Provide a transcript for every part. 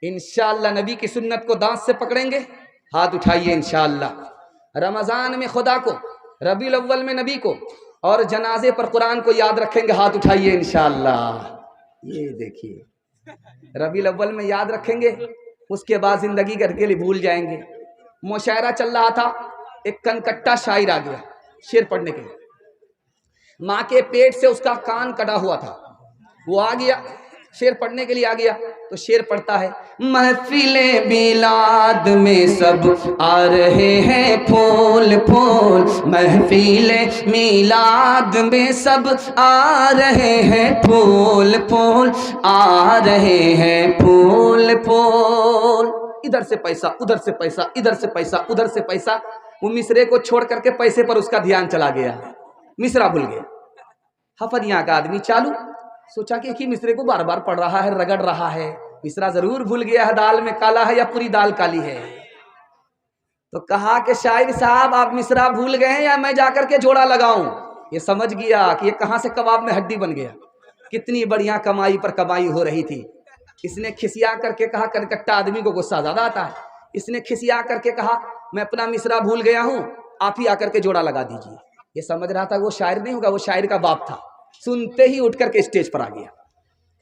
इंशाअल्लाह नबी की सुन्नत को दांत से पकड़ेंगे, हाथ उठाइए इंशाअल्लाह। रमज़ान में खुदा को, रबीउल अव्वल में नबी को, और जनाजे पर कुरान को याद रखेंगे, हाथ उठाइए इंशाअल्लाह। ये देखिए, रबीउल अव्वल में याद रखेंगे, उसके बाद जिंदगी के लिए भूल जाएंगे। मुशायरा चल रहा था, एक कनकट्टा शायर आ गया शेर पढ़ने के लिए। माँ के पेट से उसका कान कटा हुआ था, वो आ गया शेर पढ़ने के लिए आ गया। तो शेर पढ़ता है, महफिले मिलाद में सब आ रहे हैं फूल फूल, महफिले मिलाद में सब आ रहे हैं फूल फूल, आ रहे हैं फूल फूल। इधर से पैसा, उधर से पैसा, इधर से पैसा, उधर से पैसा। वो मिसरे को छोड़ करके पैसे पर उसका ध्यान चला गया, मिसरा भूल गया। हफनिया का आदमी चालू, सोचा कि एक ही मिसरे को बार बार पढ़ रहा है, रगड़ रहा है, मिसरा जरूर भूल गया है, दाल में काला है या पूरी दाल काली है। तो कहा कि शायर साहब आप मिसरा भूल गए हैं या मैं जाकर के जोड़ा लगाऊं। ये समझ गया कि ये कहां से कबाब में हड्डी बन गया। कितनी बढ़िया कमाई पर कमाई हो रही थी। इसने खिसिया करके कहा, कनकट्टा आदमी को गुस्सा ज्यादा आता है, इसने खिसिया करके कहा मैं अपना मिसरा भूल गया हूं, आप ही आकर के जोड़ा लगा दीजिए। ये समझ रहा था वो शायर नहीं होगा, वो शायर का बाप था। सुनते ही उठ करके स्टेज पर आ गया।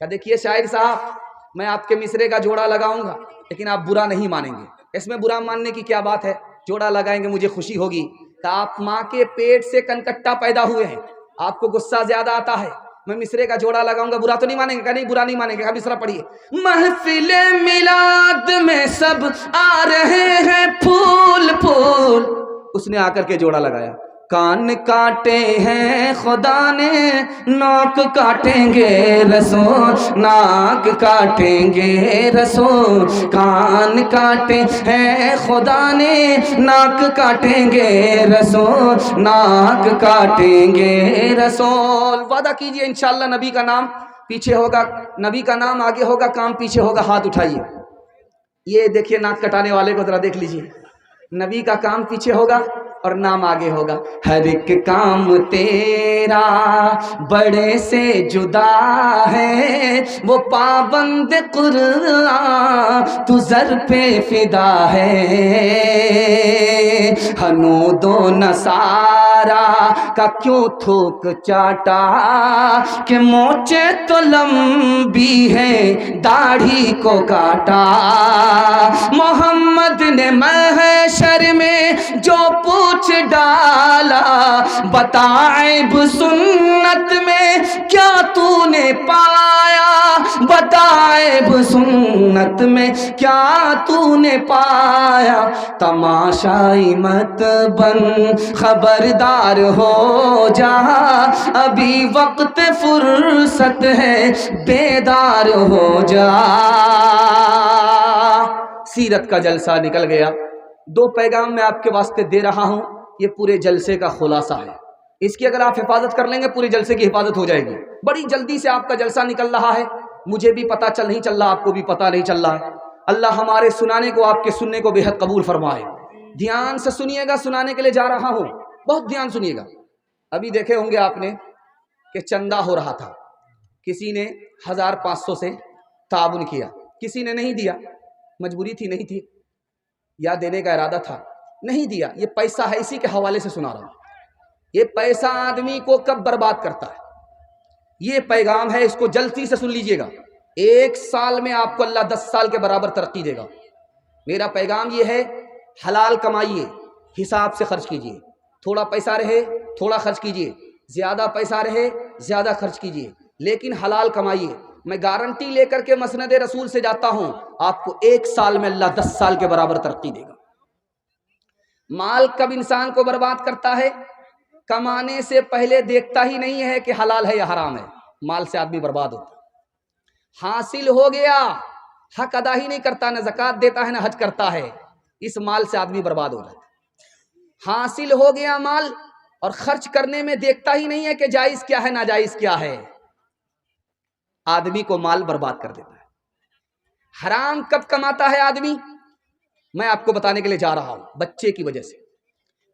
क्या देखिए शायर साहब, मैं आपके मिसरे का जोड़ा लगाऊंगा, लेकिन आप बुरा नहीं मानेंगे। इसमें बुरा मानने की क्या बात है, जोड़ा लगाएंगे मुझे खुशी होगी। तो आप माँ के पेट से कनकट्टा पैदा हुए हैं, आपको गुस्सा ज्यादा आता है, मैं मिसरे का जोड़ा लगाऊंगा, बुरा तो नहीं मानेंगे? क्या नहीं, बुरा नहीं मानेंगे। क्या मिसरा पढ़िए, महफिले मिलाद में सब आ रहे हैं फूल फूल। उसने आकर के जोड़ा लगाया, कान काटे हैं खुदा ने, नाक काटेंगे रसूल, नाक काटेंगे रसूल, कान काटे हैं खुदा ने, नाक काटेंगे रसूल, नाक काटेंगे रसूल। वादा कीजिए इंशाअल्लाह नबी का नाम पीछे होगा, नबी का नाम आगे होगा, काम पीछे होगा, हाथ उठाइए। ये देखिए नाक कटाने वाले को जरा देख लीजिए, नबी का काम पीछे होगा और नाम आगे होगा। हर एक काम तेरा बड़े से जुदा है, वो पाबंद कुरान तू जर पे फिदा है। हनूदो नसारा का क्यों थूक चाटा, कि मोचे तो लंबी है दाढ़ी को काटा। मोहम्मद ने महशर में जो पूछ डाला, बताएब सुन्नत में क्या तूने पाया, बताएब सुन्नत में क्या तूने पाया। तमाशाई मत बन खबरदार हो जा, अभी वक्त फुर्सत है बेदार हो जा। सीरत का जलसा निकल गया। दो पैगाम मैं आपके वास्ते दे रहा हूं, ये पूरे जलसे का खुलासा है। इसकी अगर आप हिफाजत कर लेंगे पूरे जलसे की हिफाजत हो जाएगी। बड़ी जल्दी से आपका जलसा निकल रहा है, मुझे भी पता चल नहीं चल रहा, आपको भी पता नहीं चल रहा है। अल्लाह हमारे सुनाने को, आपके सुनने को बेहद कबूल फरमाए। ध्यान से सुनिएगा, सुनाने के लिए जा रहा हूं, बहुत ध्यान सुनिएगा। अभी देखे होंगे आपने कि चंदा हो रहा था, किसी ने 1500 से ताउन किया, किसी ने नहीं दिया, मजबूरी थी, नहीं थी, या देने का इरादा था, नहीं दिया। ये पैसा है, इसी के हवाले से सुना रहा हूं। ये पैसा आदमी को कब बर्बाद करता है, ये पैगाम है, इसको जल्दी से सुन लीजिएगा। 1 साल में आपको अल्लाह 10 साल के बराबर तरक्की देगा। मेरा पैगाम ये है, हलाल कमाइए, हिसाब से खर्च कीजिए। थोड़ा पैसा रहे थोड़ा खर्च कीजिए, ज्यादा पैसा रहे ज्यादा खर्च कीजिए, लेकिन हलाल कमाइए। मैं गारंटी लेकर के मसनद रसूल से जाता हूं, आपको 1 साल में अल्लाह 10 साल के बराबर तरक्की देगा। माल कब इंसान को बर्बाद करता है, कमाने से पहले देखता ही नहीं है कि हलाल है या हराम है, माल से आदमी बर्बाद होता है। हासिल हो गया, हक अदा ही नहीं करता, न ज़कात देता है न हज करता है, इस माल से आदमी बर्बाद हो जाता है। हासिल हो गया माल और खर्च करने में देखता ही नहीं है कि जायज क्या है नाजायज क्या है, आदमी को माल बर्बाद कर देता है। हराम कब कमाता है आदमी, मैं आपको बताने के लिए जा रहा हूं, बच्चे की वजह से।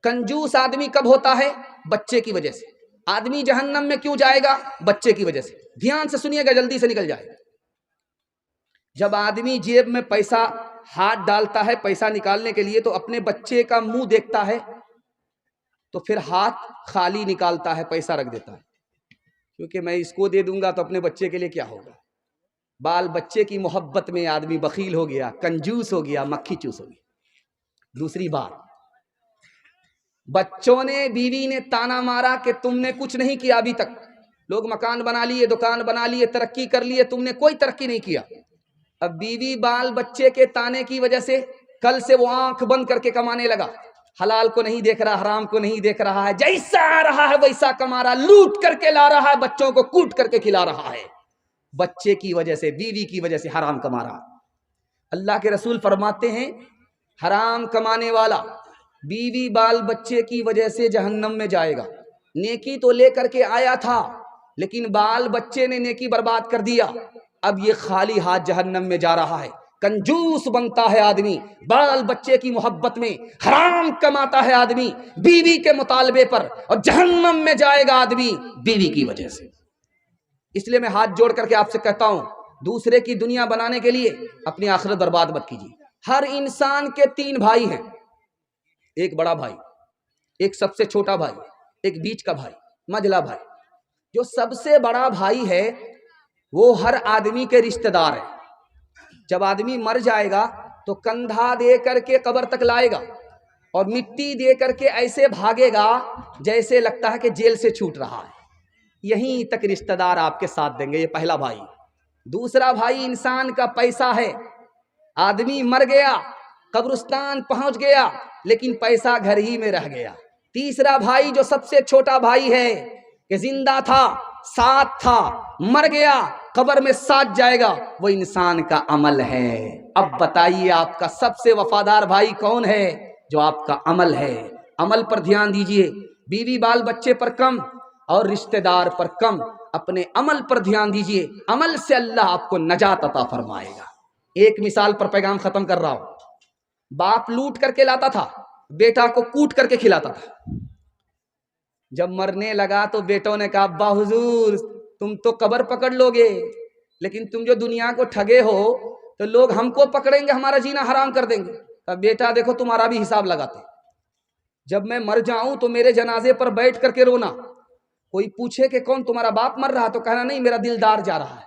कंजूस आदमी कब होता है, बच्चे की वजह से। आदमी जहन्नम में क्यों जाएगा, बच्चे की वजह से। ध्यान से सुनिएगा, जल्दी से निकल जाएगा। जब आदमी जेब में पैसा हाथ डालता है पैसा निकालने के लिए, तो अपने बच्चे का मुंह देखता है, तो फिर हाथ खाली निकालता है, पैसा रख देता है, क्योंकि मैं इसको दे दूंगा तो अपने बच्चे के लिए क्या होगा। बाल बच्चे की मोहब्बत में आदमी बखील हो गया, कंजूस हो गया, मक्खी चूस हो गया। दूसरी बात, बच्चों ने, बीवी ने ताना मारा कि तुमने कुछ नहीं किया अभी तक, लोग मकान बना लिए, दुकान बना लिए, तरक्की कर लिए, तुमने कोई तरक्की नहीं किया। अब बीवी बाल बच्चे के ताने की वजह से कल से वो आंख बंद करके कमाने लगा, हलाल को नहीं देख रहा, हराम को नहीं देख रहा है, जैसा आ रहा है वैसा कमा रहा, लूट करके ला रहा है, बच्चों को कूट करके खिला रहा है, बच्चे की वजह से, बीवी की वजह से हराम कमा रहा। अल्लाह के रसूल फरमाते हैं, हराम कमाने वाला बीवी बाल बच्चे की वजह से जहन्नम में जाएगा। नेकी तो लेकर के आया था, लेकिन बाल बच्चे ने नेकी बर्बाद कर दिया, अब ये खाली हाथ जहन्नम में जा रहा है। कंजूस बनता है आदमी बाल बच्चे की मोहब्बत में, हराम कमाता है आदमी बीवी के मुतालबे पर, और जहन्नम में जाएगा आदमी बीवी की वजह से। इसलिए मैं हाथ जोड़ करके आपसे कहता हूं, दूसरे की दुनिया बनाने के लिए अपनी आखिरत बर्बाद मत कीजिए। हर इंसान के 3 भाई हैं, एक बड़ा भाई, एक सबसे छोटा भाई, एक बीच का भाई, मझला भाई। जो सबसे बड़ा भाई है वो हर आदमी के रिश्तेदार है। जब आदमी मर जाएगा तो कंधा दे करके कब्र तक लाएगा और मिट्टी दे करके ऐसे भागेगा जैसे लगता है कि जेल से छूट रहा है। यहीं तक रिश्तेदार आपके साथ देंगे, ये पहला भाई। दूसरा भाई इंसान का पैसा है। आदमी मर गया, कब्रिस्तान पहुंच गया, लेकिन पैसा घर ही में रह गया। तीसरा भाई जो सबसे छोटा भाई है, कि जिंदा था, साथ था, मर गया, कब्र में साथ जाएगा, वो इंसान का अमल है। अब बताइए आपका सबसे वफादार भाई कौन है? जो आपका अमल है। अमल पर ध्यान दीजिए, बीवी बाल बच्चे पर कम और रिश्तेदार पर कम, अपने अमल पर ध्यान दीजिए। अमल से अल्लाह आपको नजात अता फरमाएगा। एक मिसाल पर पैगाम खत्म कर रहा हूं। बाप लूट करके लाता था, बेटा को कूट करके खिलाता था। जब मरने लगा तो बेटों ने कहा, अब्बा हुजूर तुम तो कब्र पकड़ लोगे, लेकिन तुम जो दुनिया को ठगे हो तो लोग हमको पकड़ेंगे, हमारा जीना हराम कर देंगे। अब बेटा देखो तुम्हारा भी हिसाब लगाते, जब मैं मर जाऊं तो मेरे जनाजे पर बैठ करके रोना। कोई पूछे कि कौन तुम्हारा बाप मर रहा, तो कहना नहीं मेरा दिलदार जा रहा है,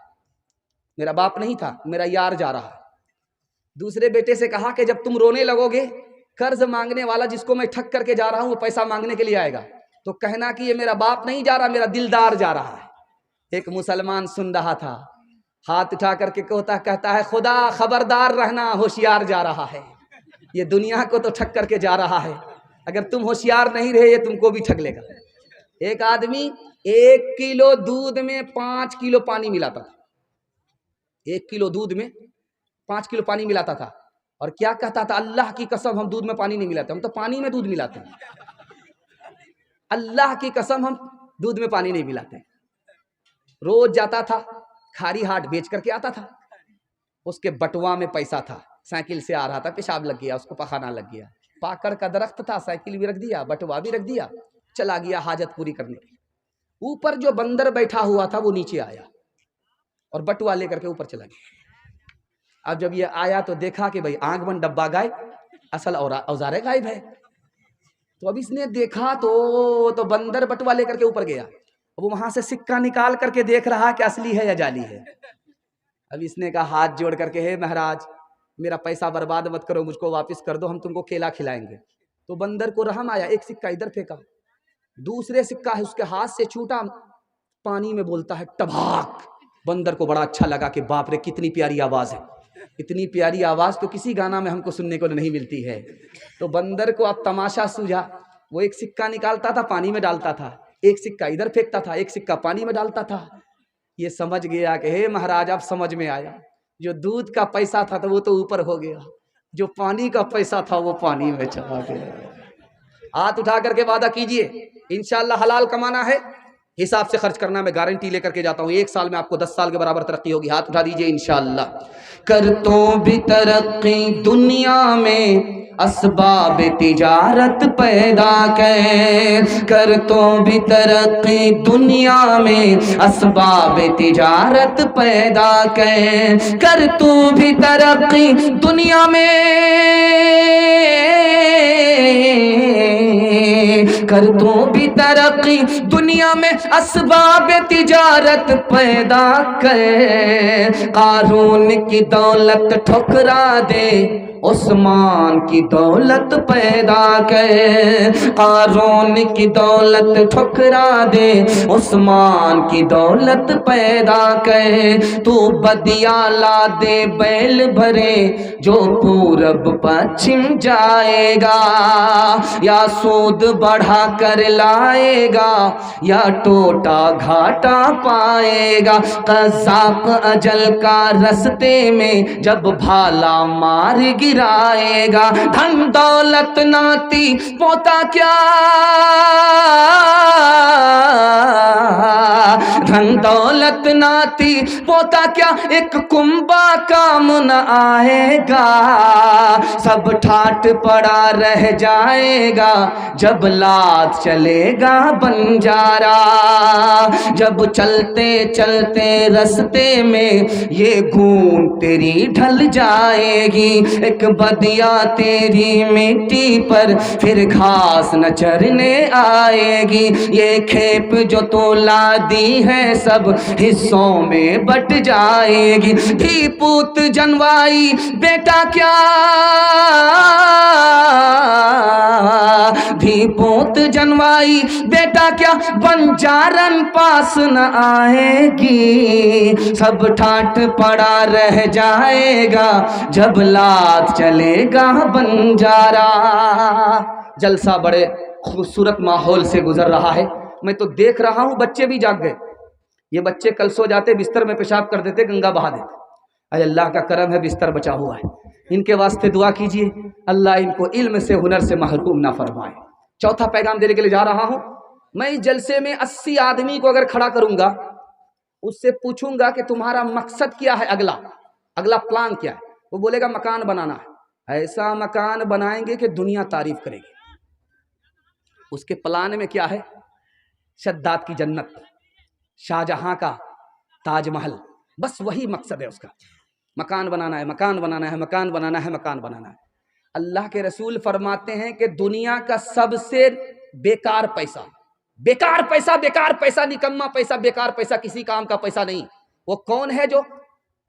मेरा बाप नहीं था, मेरा यार जा रहा है। दूसरे बेटे से कहा कि जब तुम रोने लगोगे, कर्ज मांगने वाला जिसको मैं ठग करके जा रहा हूं वो पैसा मांगने के लिए आएगा, तो कहना कि ये मेरा बाप नहीं जा रहा, मेरा दिलदार जा रहा है। एक मुसलमान सुन रहा था, हाथ उठा करके कहता है, खुदा खबरदार रहना, होशियार जा रहा है, ये दुनिया को तो ठग करके जा रहा है, अगर तुम होशियार नहीं रहे ये तुमको भी ठग लेगा। एक आदमी 1 किलो दूध में 5 किलो पानी मिलाता था। 1 किलो दूध में 5 किलो पानी मिलाता था, और क्या कहता था, अल्लाह की कसम हम दूध में पानी नहीं मिलाते, हम तो पानी में दूध मिलाते हैं। अल्लाह की कसम हम दूध में पानी नहीं मिलाते। रोज जाता था, खारी हाट बेच करके आता था। उसके बटुआ में पैसा था, साइकिल से आ रहा था, पेशाब लग गया, उसको पखाना लग गया, पाकड़ का दरख्त था, साइकिल भी रख दिया, बटुआ भी रख दिया, चला गया हाजत पूरी करने के लिए। ऊपर जो बंदर बैठा हुआ था वो नीचे आया और बटुआ लेकर के ऊपर चला गया। अब जब ये आया तो देखा कि भाई आंख बंद डब्बा गायब, असल औजारे गायब है। तो अब इसने देखा तो बंदर बटुआ लेकर के ऊपर गया, अब वो वहां से सिक्का निकाल करके देख रहा कि असली है या जाली है। अब इसने कहा हाथ जोड़ करके, हे महाराज मेरा पैसा बर्बाद मत करो, मुझको वापस कर दो, हम तुमको केला खिलाएंगे। तो बंदर को रहम आया, एक सिक्का इधर फेंका, दूसरे सिक्का है उसके हाथ से छूटा, पानी में बोलता है टभाक। बंदर को बड़ा अच्छा लगा कि बाप रे कितनी प्यारी आवाज है, इतनी प्यारी आवाज तो किसी गाना में हमको सुनने को नहीं मिलती है। तो बंदर को अब तमाशा सूझा, वो एक सिक्का निकालता था, पानी में डालता था, एक सिक्का इधर फेंकता था, एक सिक्का पानी में डालता था। ये समझ गया कि हे महाराज अब समझ में आया, जो दूध का पैसा था तो वो तो ऊपर हो गया, जो पानी का पैसा था वो पानी में चला गया। हाथ उठा करके वादा कीजिए, इंशाअल्लाह हलाल कमाना है, हिसाब से खर्च करना। मैं गारंटी लेकर के जाता हूँ, 1 साल में आपको 10 साल के बराबर तरक्की होगी। हाथ उठा दीजिए इंशाअल्लाह। कर तो भी तरक्की दुनिया में असबाब तिजारत पैदा कर तो भी तरक्की दुनिया में, असबाब तिजारत पैदा कर तू भी तरक्की दुनिया में, कर तू भी तरक्की दुनिया में, असबाब तिजारत पैदा कर। कारून की दौलत ठुकरा दे, उस्मान की दौलत पैदा कर। कारून की दौलत ठुकरा दे, उस्मान की दौलत पैदा कर। तू बदिया ला दे बैल भरे, जो पूरब पश्चिम जाएगा, या सूद बढ़ा कर लाएगा, या टोटा घाटा पाएगा। कज़ाक अजल का रस्ते में जब भाला मार गिराएगा। धन दौलत नाती पोता क्या, धन दौलत नाती पोता क्या, एक कुंबा काम न आएगा। सब ठाट पड़ा रह जाएगा, जब लात चलेगा बंजारा। जब चलते चलते रस्ते में ये गूंज तेरी ढल जाएगी। एक बदिया तेरी मिट्टी पर फिर घास न चरने आएगी। ये खेप जो तो ला दी है सब हिस्सों में बट जाएगी। धी पूत जनवाई बेटा क्या, धी पूत जनवाई बेटा क्या, बंजारन पास न आएगी। सब ठाट पड़ा रह जाएगा, जब लात चलेगा बंजारा। जलसा बड़े खूबसूरत माहौल से गुजर रहा है। मैं तो देख रहा हूँ बच्चे भी जाग गए। ये बच्चे कल सो जाते, बिस्तर में पेशाब कर देते, गंगा बहा देते। अरे अल्लाह का करम है, बिस्तर बचा हुआ है। इनके वास्ते दुआ कीजिए, अल्लाह इनको इल्म से हुनर से महरूम ना फरमाए। चौथा पैगाम देने के लिए जा रहा हूँ। मैं इस जलसे में 80 आदमी को अगर खड़ा करूंगा, उससे पूछूंगा कि तुम्हारा मकसद क्या है, अगला प्लान क्या है। वो बोलेगा मकान बनाना है। ऐसा मकान बनाएंगे कि दुनिया तारीफ करेगी। उसके प्लान में क्या है? शद्दाद की जन्नत, शाहजहां का ताजमहल, बस वही मकसद है उसका। मकान बनाना है, मकान बनाना है, मकान बनाना है, मकान बनाना है। अल्लाह के रसूल फरमाते हैं कि दुनिया का सबसे बेकार पैसा, बेकार पैसा, बेकार पैसा, निकम्मा पैसा, बेकार पैसा, किसी काम का पैसा नहीं, वो कौन है? जो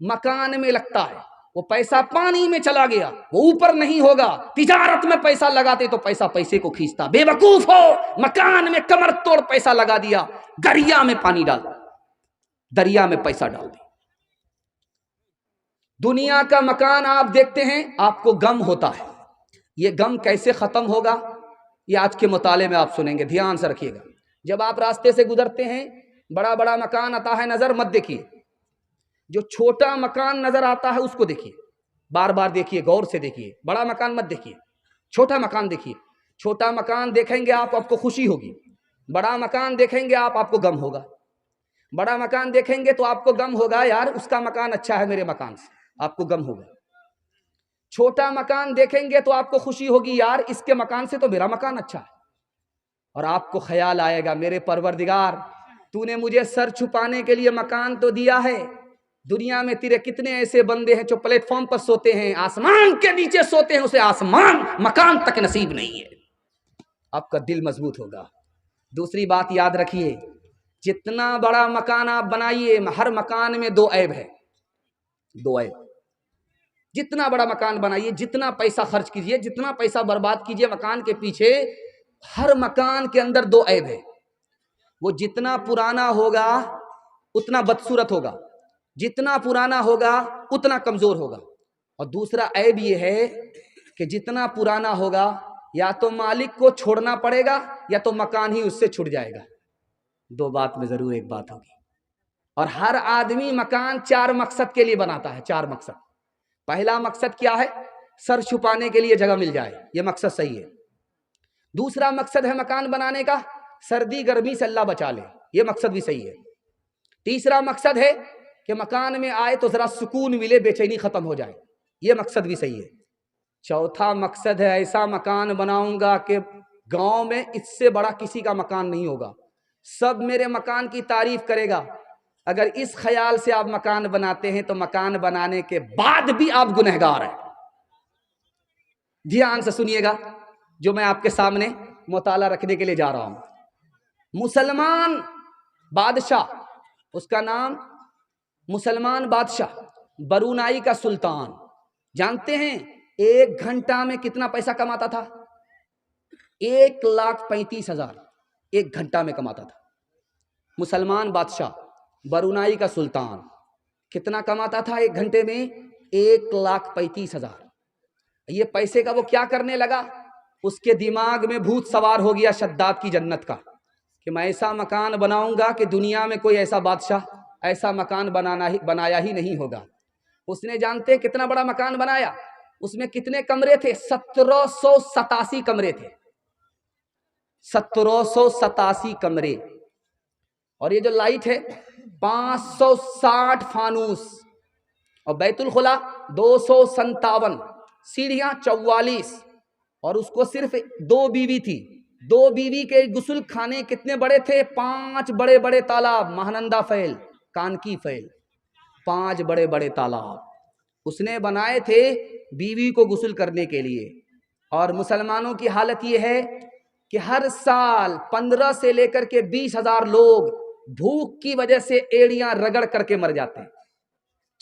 मकान में लगता है। वो पैसा पानी में चला गया, वो ऊपर नहीं होगा। तिजारत में पैसा लगाते तो पैसा पैसे को खींचता। बेवकूफ हो, मकान में कमर तोड़ पैसा लगा दिया, दरिया में पानी डाल, दरिया में पैसा डाल दिया। दुनिया का मकान आप देखते हैं, आपको गम होता है। ये गम कैसे खत्म होगा, ये आज के मुताले में आप सुनेंगे। ध्यान से रखिएगा। जब आप रास्ते से गुजरते हैं, बड़ा बड़ा मकान आता है, नजर मत देखिए। जो छोटा मकान नजर आता है उसको देखिए, बार बार देखिए, गौर से देखिए। बड़ा मकान मत देखिए, छोटा मकान देखिए। छोटा मकान देखेंगे आप, आपको खुशी होगी। बड़ा मकान देखेंगे आप, आपको गम होगा। बड़ा मकान देखेंगे तो आपको गम होगा, यार उसका मकान अच्छा है मेरे मकान से, आपको गम होगा। छोटा मकान देखेंगे तो आपको खुशी होगी, यार इसके मकान से तो मेरा मकान अच्छा है। और आपको ख्याल आएगा, मेरे परवरदिगार, तूने मुझे सर छुपाने के लिए मकान तो दिया है। दुनिया में तेरे कितने ऐसे बंदे हैं जो प्लेटफॉर्म पर सोते हैं, आसमान के नीचे सोते हैं, उसे आसमान मकान तक नसीब नहीं है। आपका दिल मजबूत होगा। दूसरी बात याद रखिए, जितना बड़ा मकान आप बनाइए, हर मकान में 2 ऐब है। 2 ऐब। जितना बड़ा मकान बनाइए, जितना पैसा खर्च कीजिए, जितना पैसा बर्बाद कीजिए मकान के पीछे, हर मकान के अंदर 2 ऐब है। वो जितना पुराना होगा उतना बदसूरत होगा, जितना पुराना होगा उतना कमजोर होगा। और दूसरा ऐब ये है कि जितना पुराना होगा, या तो मालिक को छोड़ना पड़ेगा या तो मकान ही उससे छूट जाएगा। 2 बात में जरूर एक बात होगी। और हर आदमी मकान 4 मकसद के लिए बनाता है। 4 मकसद। पहला मकसद क्या है? सर छुपाने के लिए जगह मिल जाए, ये मकसद सही है। दूसरा मकसद है मकान बनाने का, सर्दी गर्मी से अल्लाह बचा ले, ये मकसद भी सही है। तीसरा मकसद है कि मकान में आए तो जरा सुकून मिले, बेचैनी खत्म हो जाए, ये मकसद भी सही है। चौथा मकसद है ऐसा मकान बनाऊंगा कि गांव में इससे बड़ा किसी का मकान नहीं होगा, सब मेरे मकान की तारीफ करेगा। अगर इस ख्याल से आप मकान बनाते हैं तो मकान बनाने के बाद भी आप गुनहगार हैं। ध्यान से सुनिएगा जो मैं आपके सामने मुताला रखने के लिए जा रहा हूं। मुसलमान बादशाह, उसका नाम मुसलमान बादशाह, बरूनाई का सुल्तान, जानते हैं 1 घंटा में कितना पैसा कमाता था? 1,35,000 1 घंटा में कमाता था। मुसलमान बादशाह बरूनाई का सुल्तान कितना कमाता था 1 घंटे में? 1,35,000। ये पैसे का वो क्या करने लगा? उसके दिमाग में भूत सवार हो गया शद्दाद की जन्नत का कि मैं ऐसा मकान बनाऊंगा कि दुनिया में कोई ऐसा बादशाह ऐसा मकान बनाया ही नहीं होगा। उसने जानते कितना बड़ा मकान बनाया? उसमें कितने कमरे थे? 1787 कमरे थे, 1787 कमरे। और ये जो लाइट है 560 फानूस, और बैतुल खुला 257, सीढ़ियां 44, और उसको सिर्फ 2 बीवी थी। 2 बीवी के गुस्ल खाने कितने बड़े थे? 5 बड़े बड़े तालाब, महानंदा फैल, कानकी फैल, 5 बड़े बड़े तालाब उसने बनाए थे बीवी को गुस्ल करने के लिए। और मुसलमानों की हालत ये है कि हर साल 15 से लेकर के 20,000 लोग भूख की वजह से एड़ियां रगड़ करके मर जाते हैं।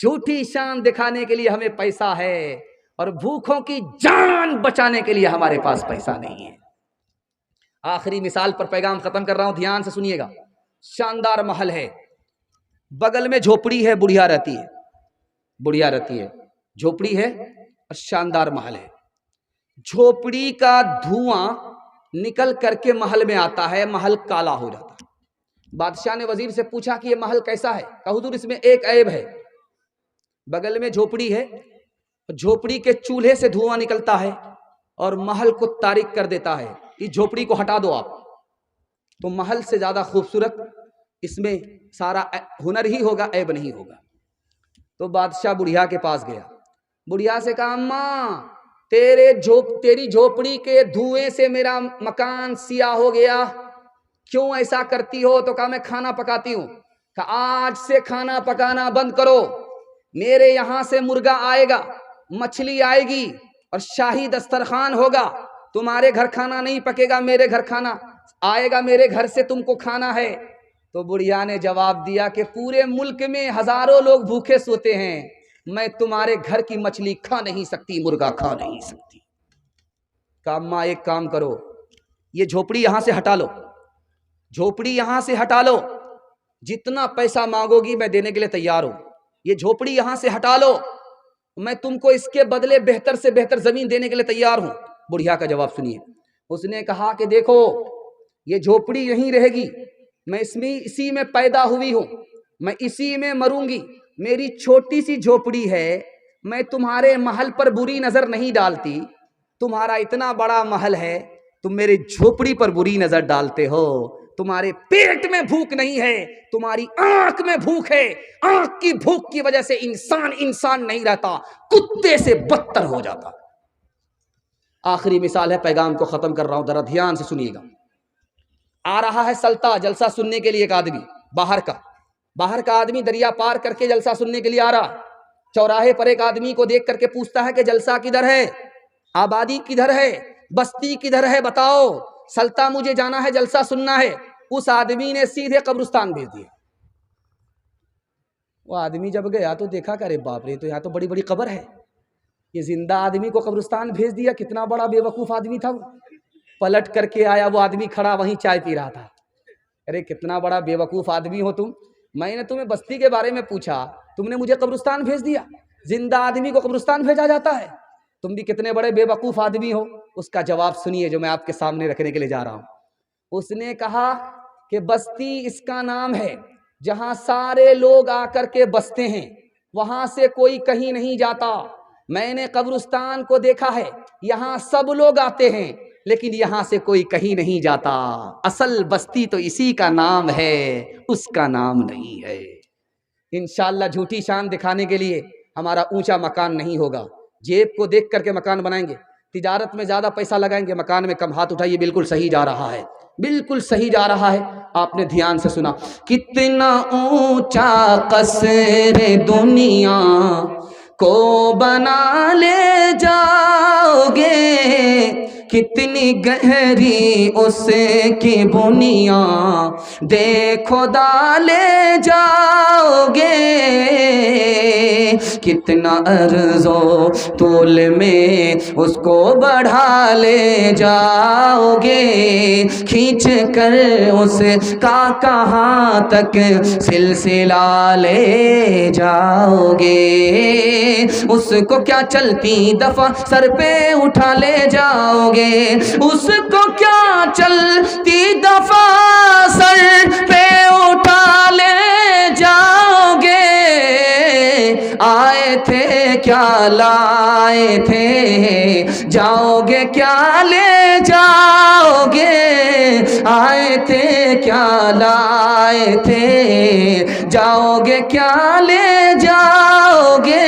झूठी शान दिखाने के लिए हमें पैसा है और भूखों की जान बचाने के लिए हमारे पास पैसा नहीं है। आखिरी मिसाल पर पैगाम खत्म कर रहा हूं, ध्यान से सुनिएगा। शानदार महल है, बगल में झोपड़ी है, बुढ़िया रहती है, बुढ़िया रहती है, झोपड़ी है और शानदार महल है। झोपड़ी का धुआं निकल करके महल में आता है, महल काला हो जाता है। बादशाह ने वजीर से पूछा कि ये महल कैसा है? कहा हुजूर इसमें एक ऐब है, बगल में झोपड़ी है, झोपड़ी के चूल्हे से धुआं निकलता है और महल को तारीक कर देता है, इस झोपड़ी को हटा दो आप तो महल से ज्यादा खूबसूरत इसमें सारा हुनर ही होगा, ऐब नहीं होगा। तो बादशाह बुढ़िया के पास गया, बुढ़िया से कहा अम्मा तेरी झोपड़ी के धुएं से मेरा मकान सिया हो गया, क्यों ऐसा करती हो? तो कहा मैं खाना पकाती हूं। कहा आज से खाना पकाना बंद करो, मेरे यहां से मुर्गा आएगा, मछली आएगी और शाही दस्तरखान होगा, तुम्हारे घर खाना नहीं पकेगा, मेरे घर खाना आएगा, मेरे घर से तुमको खाना है। तो बुढ़िया ने जवाब दिया कि पूरे मुल्क में हजारों लोग भूखे सोते हैं, मैं तुम्हारे घर की मछली खा नहीं सकती, मुर्गा खा नहीं सकती। कहा अम्मा एक काम करो, ये झोपड़ी यहां से हटा लो, झोपड़ी यहां से हटा लो, जितना पैसा मांगोगी मैं देने के लिए तैयार हूं, ये झोपड़ी यहां से हटा लो, मैं तुमको इसके बदले बेहतर से बेहतर जमीन देने के लिए तैयार हूं। बुढ़िया का जवाब सुनिए, उसने कहा कि देखो ये झोपड़ी यहीं रहेगी, मैं इसी में पैदा हुई हूं, मैं इसी में मरूंगी, मेरी छोटी सी झोपड़ी है, मैं तुम्हारे महल पर बुरी नजर नहीं डालती, तुम्हारा इतना बड़ा महल है, तुम मेरी झोपड़ी पर बुरी नजर डालते हो, तुम्हारे पेट में भूख नहीं है, तुम्हारी आंख में भूख है, आंख की भूख की वजह से इंसान नहीं रहता, कुत्ते से बदतर हो जाता। आखिरी मिसाल है, पैगाम को खत्म कर रहा हूं, जरा ध्यान से सुनिएगा। आ रहा है सल्ता जलसा सुनने के लिए एक आदमी, बाहर का आदमी दरिया पार करके जलसा सुनने के लिए आ रहा। चौराहे पर एक आदमी को देख करके पूछता है कि जलसा किधर है, आबादी किधर है, बस्ती किधर है, बताओ, सल्ता मुझे जाना है, जलसा सुनना है। उस आदमी ने सीधे कब्रिस्तान भेज दिया। वो आदमी जब गया तो देखा कि अरे बाप रे, तो यहाँ तो बड़ी बड़ी कब्र है, ये जिंदा आदमी को कब्रिस्तान भेज दिया, कितना बड़ा बेवकूफ आदमी था वो। पलट करके आया, वो आदमी खड़ा वहीं चाय पी रहा था। अरे कितना बड़ा बेवकूफ आदमी हो तुम, मैंने तुम्हें बस्ती के बारे में पूछा, तुमने मुझे कब्रिस्तान भेज दिया, जिंदा आदमी को कब्रिस्तान भेजा जाता है, तुम भी कितने बड़े बेवकूफ आदमी हो। उसका जवाब सुनिए जो मैं आपके सामने रखने के लिए जा रहा हूं। उसने कहा कि बस्ती इसका नाम है जहां सारे लोग आकर के बसते हैं, वहां से कोई कहीं नहीं जाता। मैंने कब्रिस्तान को देखा है, यहां सब लोग आते हैं लेकिन यहां से कोई कहीं नहीं जाता। असल बस्ती तो इसी का नाम है, उसका नाम नहीं है। इंशाअल्लाह झूठी शान दिखाने के लिए हमारा ऊंचा मकान नहीं होगा, जेब को देख करके मकान बनाएंगे, तिजारत में ज़्यादा पैसा लगाएंगे, मकान में कम। हाथ उठाइए, बिल्कुल सही जा रहा है, बिल्कुल सही जा रहा है। आपने ध्यान से सुना, कितना ऊंचा कसर दुनिया को बना ले जाओगे, कितनी गहरी उसकी बुनिया देखो डाले जाओगे, कितना अर्ज़ो तूल में उसको बढ़ा ले जाओगे, खींच कर उसका कहाँ तक सिलसिला ले जाओगे, उसको क्या चलती दफा सर पे उठा ले जाओगे, उसको क्या चलती दफा सर पे उठा ले जाओगे, आए थे क्या लाए थे, जाओगे क्या ले जाओगे, आए थे क्या लाए थे, जाओगे क्या ले जाओगे।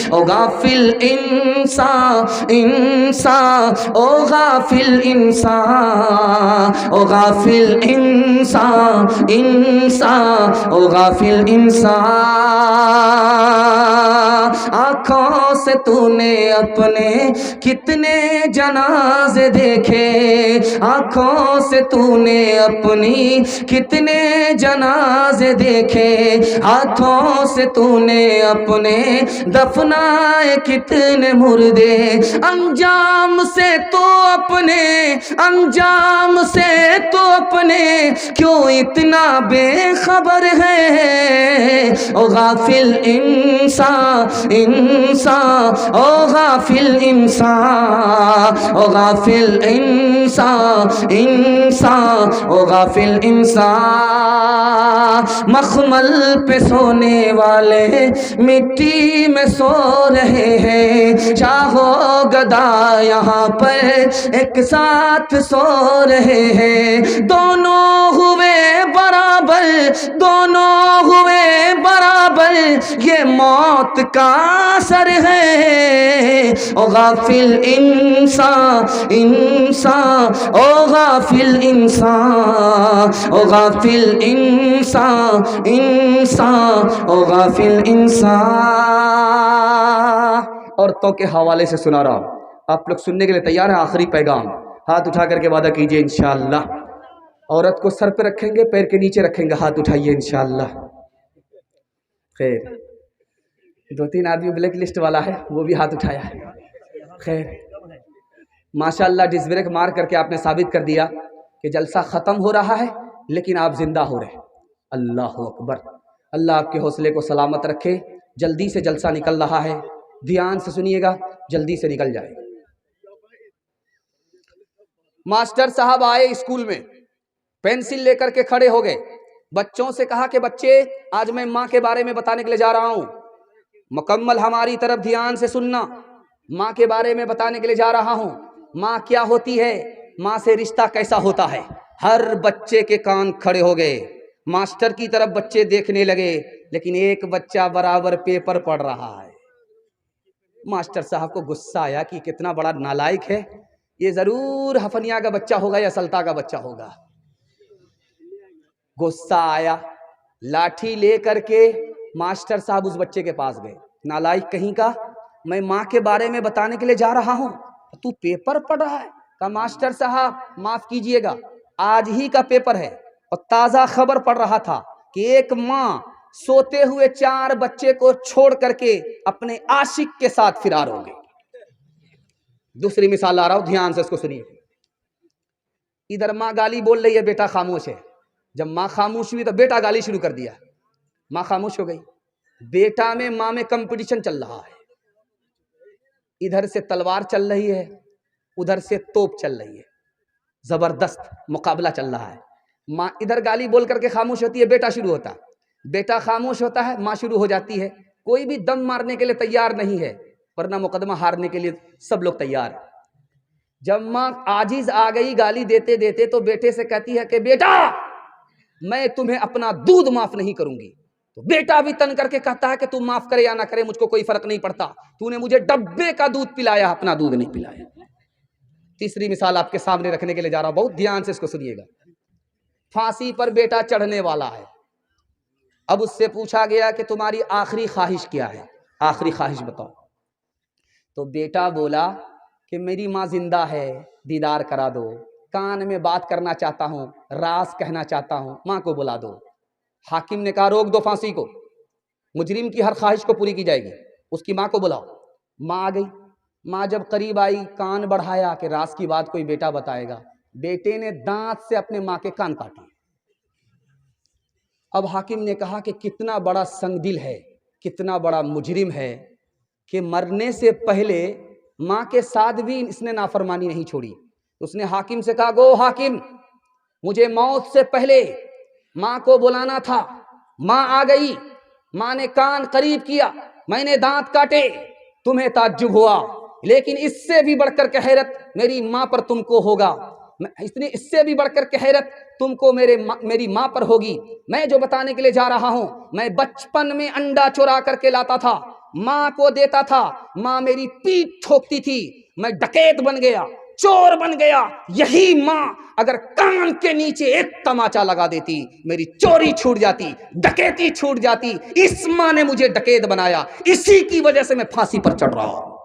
ओ गाफिल इंसान इंसान, ओ गाफिल इंसान, ओ गाफिल इंसान इंसान, ओ गाफिल इंसान, आँखों से तूने अपने कितने जनाजे देखे, आँखों से तूने अपनी कितने जनाजे देखे, हाथों से तूने अपने दफनाए कितने मुर्दे, अंजाम से तो अपने, अंजाम से तो अपने क्यों इतना बेखबर है। ओ गाफिल इंसान इंसान, ओ गाफिल इंसान, ओ गाफिल इंसान इंसान, ओ गाफिल इंसान, मखमल पे सोने वाले मिट्टी में सो रहे हैं, चाहो गदा यहाँ पर एक साथ सो रहे हैं, दोनों हुए बराबर, दोनों हुए बराबर, ये मौत का असर है। ओ गाफिल इंसान इंसान, ओ गाफिल इंसान, ओ गाफिल इंसान इंसान, ओ गाफिल इंसान। औरतों के हवाले से सुना रहा हूँ, आप लोग सुनने के लिए तैयार हैं? आखिरी पैगाम, हाथ उठा करके वादा कीजिए इंशाअल्लाह। औरत को सर पे रखेंगे, पैर के नीचे रखेंगे, हाथ उठाइए इंशाअल्लाह। खैर, 2-3 आदमी ब्लैक लिस्ट वाला है, वो भी हाथ उठाया है। खैर, माशाअल्लाह डिस ब्रेक मार करके आपने साबित कर दिया कि जलसा ख़त्म हो रहा है लेकिन आप जिंदा हो रहे। अल्लाह अकबर, अल्लाह आपके हौसले को सलामत रखे। जल्दी से जलसा निकल रहा है, ध्यान से सुनिएगा, जल्दी से निकल जाए। मास्टर साहब आए स्कूल में, पेंसिल लेकर के खड़े हो गए, बच्चों से कहा कि बच्चे आज मैं माँ के बारे में बताने के लिए जा रहा हूँ, मुकम्मल हमारी तरफ ध्यान से सुनना। माँ के बारे में बताने के लिए जा रहा हूँ, माँ क्या होती है, माँ से रिश्ता कैसा होता है। हर बच्चे के कान खड़े हो गए, मास्टर की तरफ बच्चे देखने लगे, लेकिन एक बच्चा बराबर पेपर पढ़ रहा है। मास्टर साहब को गुस्सा आया कि कितना बड़ा नालायक है, ये जरूर हफनिया का बच्चा होगा या सल्ता का बच्चा होगा। गुस्सा आया, लाठी ले करके मास्टर साहब उस बच्चे के पास गए। नालायक कहीं का, मैं माँ के बारे में बताने के लिए जा रहा हूँ, तू पेपर पढ़ रहा है। कहा मास्टर साहब माफ कीजिएगा, आज ही का पेपर है और ताज़ा खबर पढ़ रहा था कि एक माँ सोते हुए 4 बच्चे को छोड़ करके अपने आशिक के साथ फिरार हो गई। दूसरी मिसाल ला रहा हूं, ध्यान से इसको सुनिए। इधर माँ गाली बोल रही है, बेटा खामोश है। जब माँ खामोश हुई तो बेटा गाली शुरू कर दिया, माँ खामोश हो गई। बेटा में माँ में कंपटीशन चल रहा है, इधर से तलवार चल रही है, उधर से तोप चल रही है, जबरदस्त मुकाबला चल रहा है। माँ इधर गाली बोल करके खामोश होती है, बेटा शुरू होता है, बेटा खामोश होता है, माँ शुरू हो जाती है। कोई भी दम मारने के लिए तैयार नहीं है, वरना मुकदमा हारने के लिए सब लोग तैयार है। जब माँ आजिज आ गई गाली देते देते, तो बेटे से कहती है कि बेटा मैं तुम्हें अपना दूध माफ नहीं करूंगी, तो बेटा भी तन करके कहता है कि तू माफ करे या ना करे, मुझको कोई फर्क नहीं पड़ता, तूने मुझे डब्बे का दूध पिलाया, अपना दूध नहीं पिलाया। तीसरी मिसाल आपके सामने रखने के लिए जा रहा हूं, बहुत ध्यान से इसको सुनिएगा। फांसी पर बेटा चढ़ने वाला है। अब उससे पूछा गया कि तुम्हारी आखिरी ख्वाहिश क्या है, आखिरी ख्वाहिश बताओ। तो बेटा बोला कि मेरी माँ जिंदा है, दीदार करा दो, कान में बात करना चाहता हूँ, राज कहना चाहता हूँ, माँ को बुला दो। हाकिम ने कहा रोक दो फांसी को, मुजरिम की हर ख्वाहिश को पूरी की जाएगी, उसकी माँ को बुलाओ। माँ आ गई। माँ जब करीब आई, कान बढ़ाया कि राज की बात कोई बेटा बताएगा, बेटे ने दांत से अपने माँ के कान काटे। अब हाकिम ने कहा कि कितना बड़ा संगदिल है, कितना बड़ा मुजरिम है कि मरने से पहले माँ के साथ भी इसने नाफरमानी नहीं छोड़ी। उसने हाकिम से कहा गो हाकिम, मुझे मौत से पहले माँ को बुलाना था, माँ आ गई, माँ ने कान करीब किया, मैंने दांत काटे, तुम्हें ताज्जुब हुआ, लेकिन इससे भी बढ़कर के हैरत मेरी माँ पर तुमको होगा, इससे भी बढ़कर के हैरत तुमको मेरी माँ पर होगी। मैं जो बताने के लिए जा रहा हूं, मैं बचपन में अंडा चुरा करके लाता था, माँ को देता था, माँ मेरी पीठ ठोकती थी, मैं डकैत बन गया, चोर बन गया। यही माँ अगर कान के नीचे एक तमाचा लगा देती, मेरी चोरी छूट जाती, डकैती छूट जाती। इस माँ ने मुझे डकैत बनाया, इसी की वजह से मैं फांसी पर चढ़ रहा हूं।